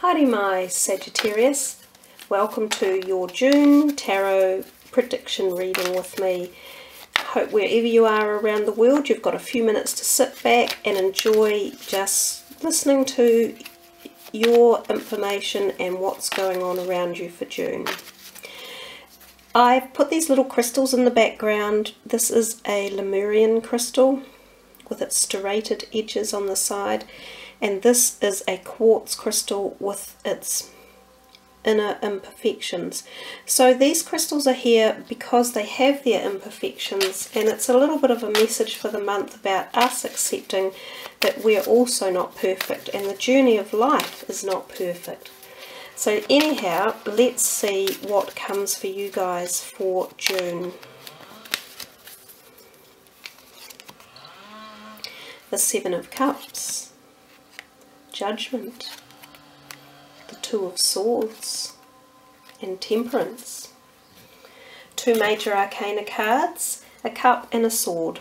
Howdy my Sagittarius, welcome to your June Tarot prediction reading with me. Hope wherever you are around the world you've got a few minutes to sit back and enjoy just listening to your information and what's going on around you for June. I've put these little crystals in the background. This is a Lemurian crystal with its serrated edges on the side, and this is a quartz crystal with its inner imperfections. So these crystals are here because they have their imperfections, and it's a little bit of a message for the month about us accepting that we're also not perfect and the journey of life is not perfect. So anyhow, let's see what comes for you guys for June. The Seven of Cups, Judgment, the Two of Swords, and Temperance. Two major arcana cards, a cup and a sword.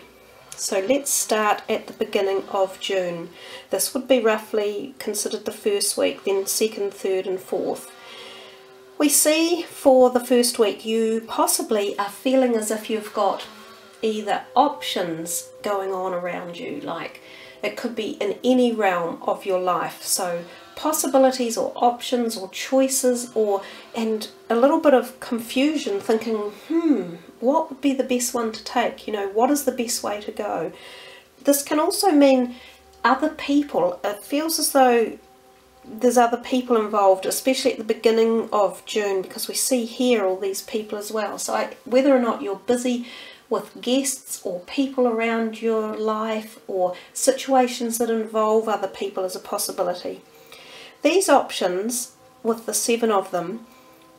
So let's start at the beginning of June. This would be roughly considered the first week, then second, third and fourth. We see for the first week you possibly are feeling as if you've got either options going on around you, like it could be in any realm of your life, so possibilities or options or choices, and a little bit of confusion, thinking what would be the best one to take, what is the best way to go. This can also mean other people. It feels as though there's other people involved, especially at the beginning of June, because we see here all these people as well. So whether or not you're busy with guests or people around your life or situations that involve other people is a possibility. These options, with the seven of them,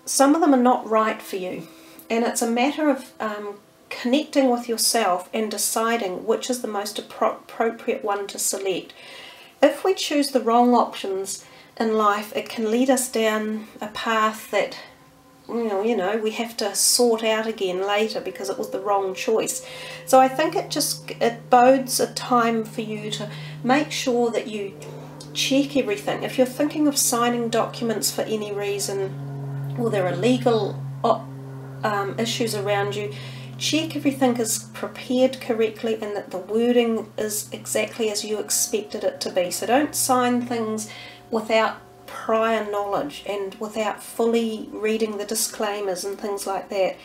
some of them are not right for you, and it's a matter of connecting with yourself and deciding which is the most appropriate one to select. If we choose the wrong options in life, it can lead us down a path that we have to sort out again later because it was the wrong choice. So I think it bodes a time for you to make sure that you check everything. If you're thinking of signing documents for any reason, or there are legal issues around you, check everything is prepared correctly and that the wording is exactly as you expected it to be. So don't sign things without prior knowledge and without fully reading the disclaimers and things like that.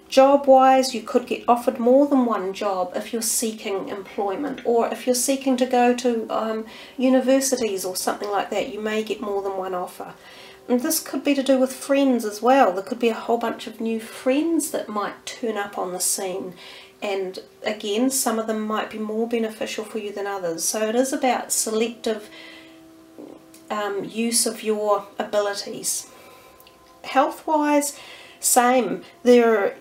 Job wise, you could get offered more than one job if you're seeking employment, or if you're seeking to go to universities or something like that, you may get more than one offer. And this could be to do with friends as well. There could be a whole bunch of new friends that might turn up on the scene, and again some of them might be more beneficial for you than others. So it is about selective use of your abilities. Health wise, same. There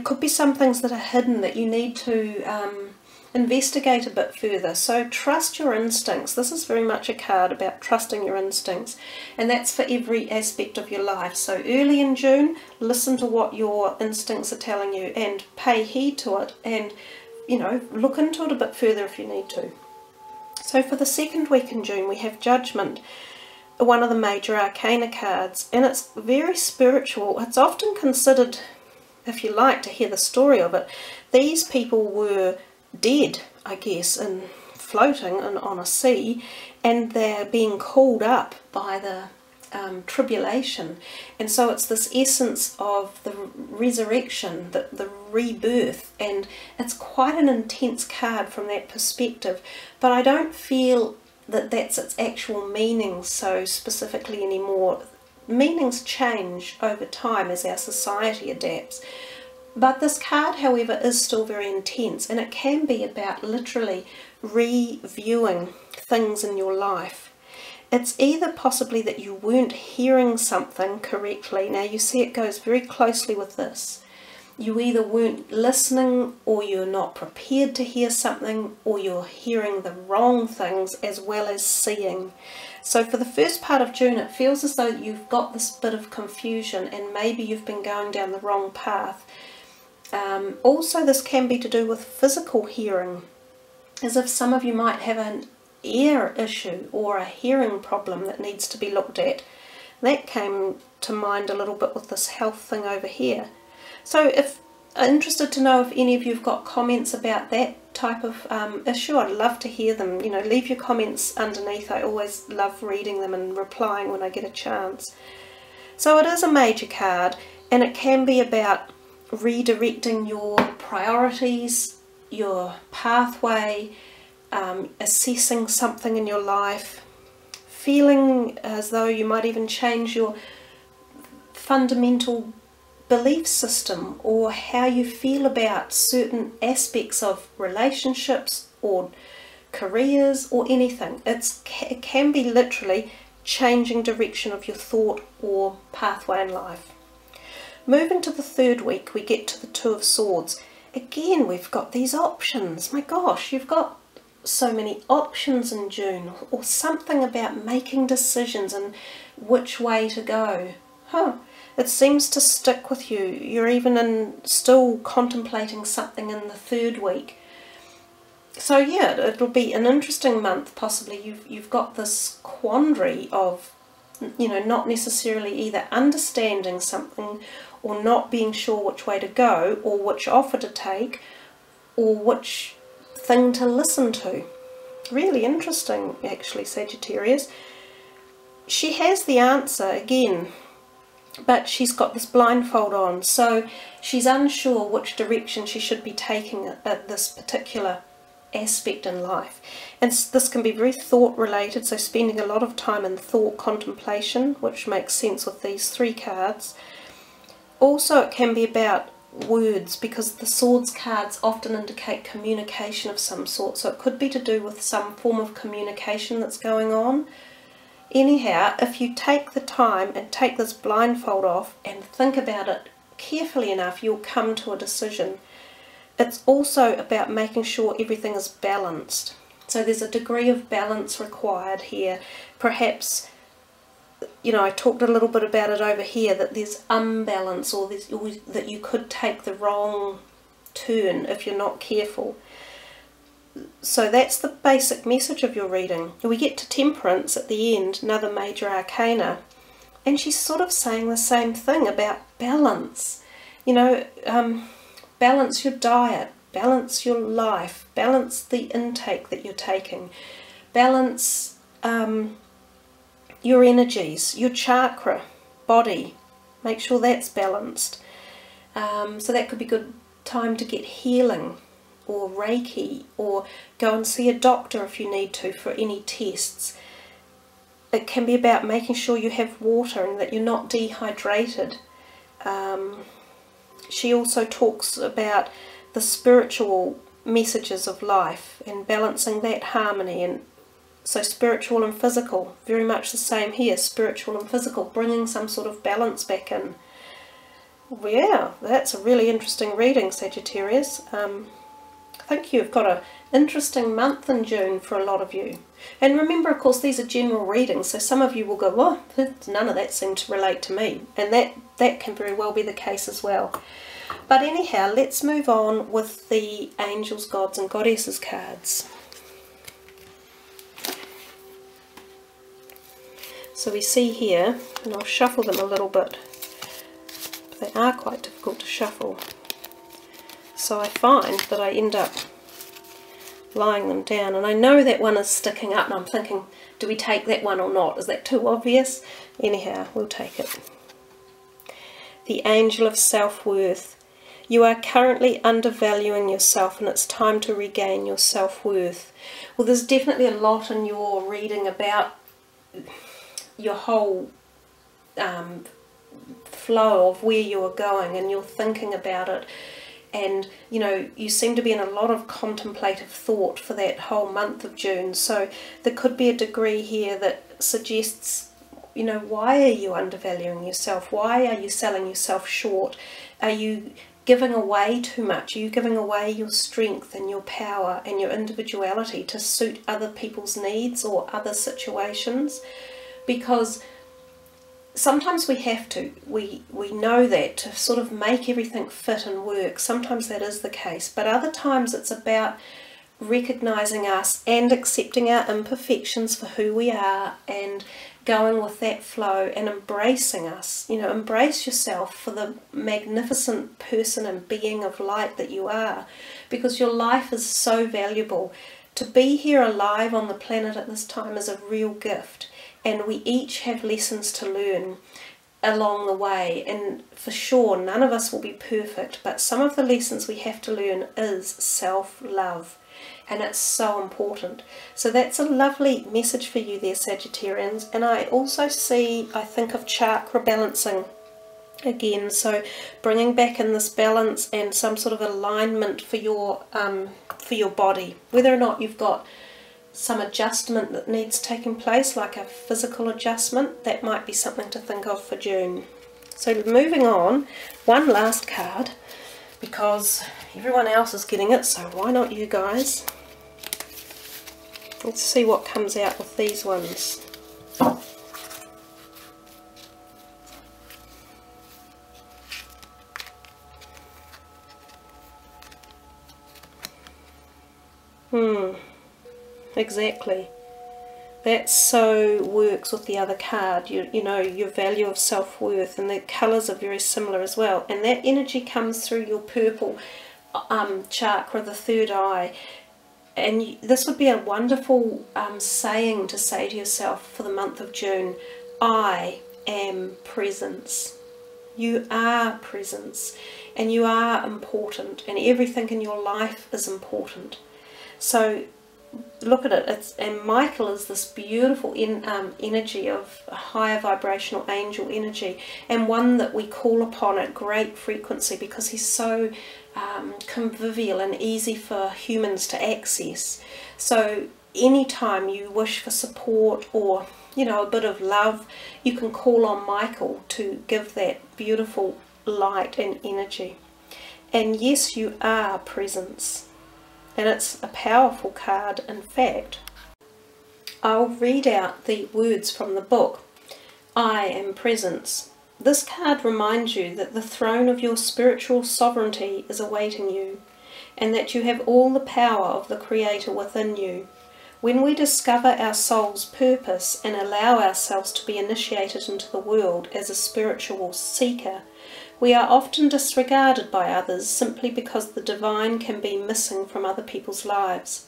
could be some things that are hidden that you need to investigate a bit further. So trust your instincts. This is very much a card about trusting your instincts, and that's for every aspect of your life. So early in June, listen to what your instincts are telling you and pay heed to it, and look into it a bit further if you need to. So for the second week in June we have Judgment, one of the major arcana cards, and it's very spiritual. It's often considered, if you like to hear the story of it, these people were dead, I guess, and floating on a sea, and they're being called up by the tribulation, and so it's this essence of the resurrection, the rebirth, and it's quite an intense card from that perspective, but I don't feel that that's its actual meaning so specifically anymore. Meanings change over time as our society adapts. But this card, however, is still very intense, and it can be about literally reviewing things in your life. It's either possibly that you weren't hearing something correctly. Now you see it goes very closely with this. You either weren't listening, or you're not prepared to hear something, or you're hearing the wrong things as well as seeing. So for the first part of June it feels as though you've got this bit of confusion and maybe you've been going down the wrong path. Also this can be to do with physical hearing, as if some of you might have an ear issue or a hearing problem that needs to be looked at. That came to mind a little bit with this health thing over here. So if interested to know if any of you have got comments about that type of issue, I'd love to hear them. You know, leave your comments underneath. I always love reading them and replying when I get a chance. So it is a major card, and it can be about redirecting your priorities, your pathway, assessing something in your life, feeling as though you might even change your fundamental belief system or how you feel about certain aspects of relationships or careers or anything. It can be literally changing direction of your thought or pathway in life. Moving to the third week, we get to the Two of Swords. Again, we've got these options. My gosh, you've got so many options in June, or something about making decisions and which way to go. It seems to stick with you. You're even still contemplating something in the third week. So yeah, it'll be an interesting month. Possibly you've got this quandary of, you know, not necessarily either understanding something or not being sure which way to go or which offer to take or which thing to listen to. Really interesting, actually, Sagittarius. She has the answer again, but she's got this blindfold on, so she's unsure which direction she should be taking at this particular aspect in life. And this can be very thought related, so spending a lot of time in thought contemplation, which makes sense with these three cards. Also, it can be about words, because the Swords cards often indicate communication of some sort, so it could be to do with some form of communication that's going on. Anyhow, if you take the time and take this blindfold off and think about it carefully enough, you'll come to a decision. It's also about making sure everything is balanced. So there's a degree of balance required here. Perhaps, you know, I talked a little bit about it over here, that there's unbalance, or that you could take the wrong turn if you're not careful. So that's the basic message of your reading. We get to Temperance at the end, another major arcana, and she's sort of saying the same thing about balance. You know, balance your diet, balance your life, balance the intake that you're taking, balance your energies, your chakra, body, make sure that's balanced. So that could be a good time to get healing, or Reiki, or go and see a doctor if you need to for any tests. It can be about making sure you have water and that you're not dehydrated. She also talks about the spiritual messages of life and balancing that harmony, and so spiritual and physical, very much the same here, spiritual and physical, bringing some sort of balance back in. Well, yeah, that's a really interesting reading, Sagittarius. I think you've got an interesting month in June for a lot of you. And remember, of course, these are general readings, so some of you will go, well, none of that seemed to relate to me. And that can very well be the case as well. But anyhow, let's move on with the Angels, Gods and Goddesses cards. So we see here, and I'll shuffle them a little bit. They are quite difficult to shuffle. So I find that I end up lying them down, and I know that one is sticking up, and I'm thinking, do we take that one or not? Is that too obvious? Anyhow, we'll take it. The Angel of Self-Worth. You are currently undervaluing yourself, and it's time to regain your self-worth. Well, there's definitely a lot in your reading about your whole flow of where you're going, and you're thinking about it. And, you know, you seem to be in a lot of contemplative thought for that whole month of June. So there could be a degree here that suggests, you know, why are you undervaluing yourself? Why are you selling yourself short? Are you giving away too much? Are you giving away your strength and your power and your individuality to suit other people's needs or other situations? Because sometimes we have to. We know that to sort of make everything fit and work. Sometimes that is the case, but other times it's about recognizing us and accepting our imperfections for who we are, and going with that flow and embracing us. You know, embrace yourself for the magnificent person and being of light that you are, because your life is so valuable. To be here alive on the planet at this time is a real gift, and we each have lessons to learn along the way, and for sure none of us will be perfect, but some of the lessons we have to learn is self-love, and it's so important. So that's a lovely message for you there, Sagittarians. And I also see, I think of chakra balancing again, so bringing back in this balance and some sort of alignment for your body, whether or not you've got some adjustment that needs taking place, like a physical adjustment. That might be something to think of for June. So moving on, one last card, because everyone else is getting it, so why not you guys? Let's see what comes out with these ones. Exactly. That so works with the other card. You know, your value of self-worth, and the colours are very similar as well. And that energy comes through your purple chakra, the third eye. And this would be a wonderful saying to say to yourself for the month of June. I am presence. You are presence, and you are important, and everything in your life is important. So look at it. And Michael is this beautiful energy of a higher vibrational angel energy, and one that we call upon at great frequency because he's so convivial and easy for humans to access. So anytime you wish for support or, you know, a bit of love, you can call on Michael to give that beautiful light and energy. And yes, you are presence. And it's a powerful card, in fact. I'll read out the words from the book. I am presence. This card reminds you that the throne of your spiritual sovereignty is awaiting you, and that you have all the power of the Creator within you. When we discover our soul's purpose and allow ourselves to be initiated into the world as a spiritual seeker, we are often disregarded by others simply because the divine can be missing from other people's lives.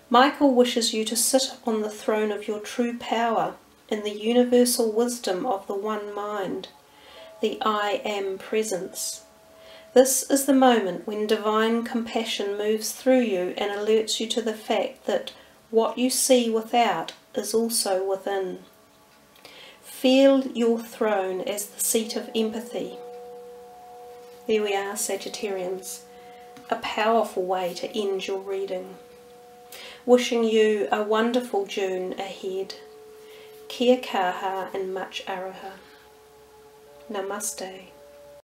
Michael wishes you to sit on the throne of your true power in the universal wisdom of the one mind, the I am presence. This is the moment when divine compassion moves through you and alerts you to the fact that what you see without is also within. Feel your throne as the seat of empathy. There we are, Sagittarians. A powerful way to end your reading. Wishing you a wonderful June ahead. Kia kaha and much aroha. Namaste.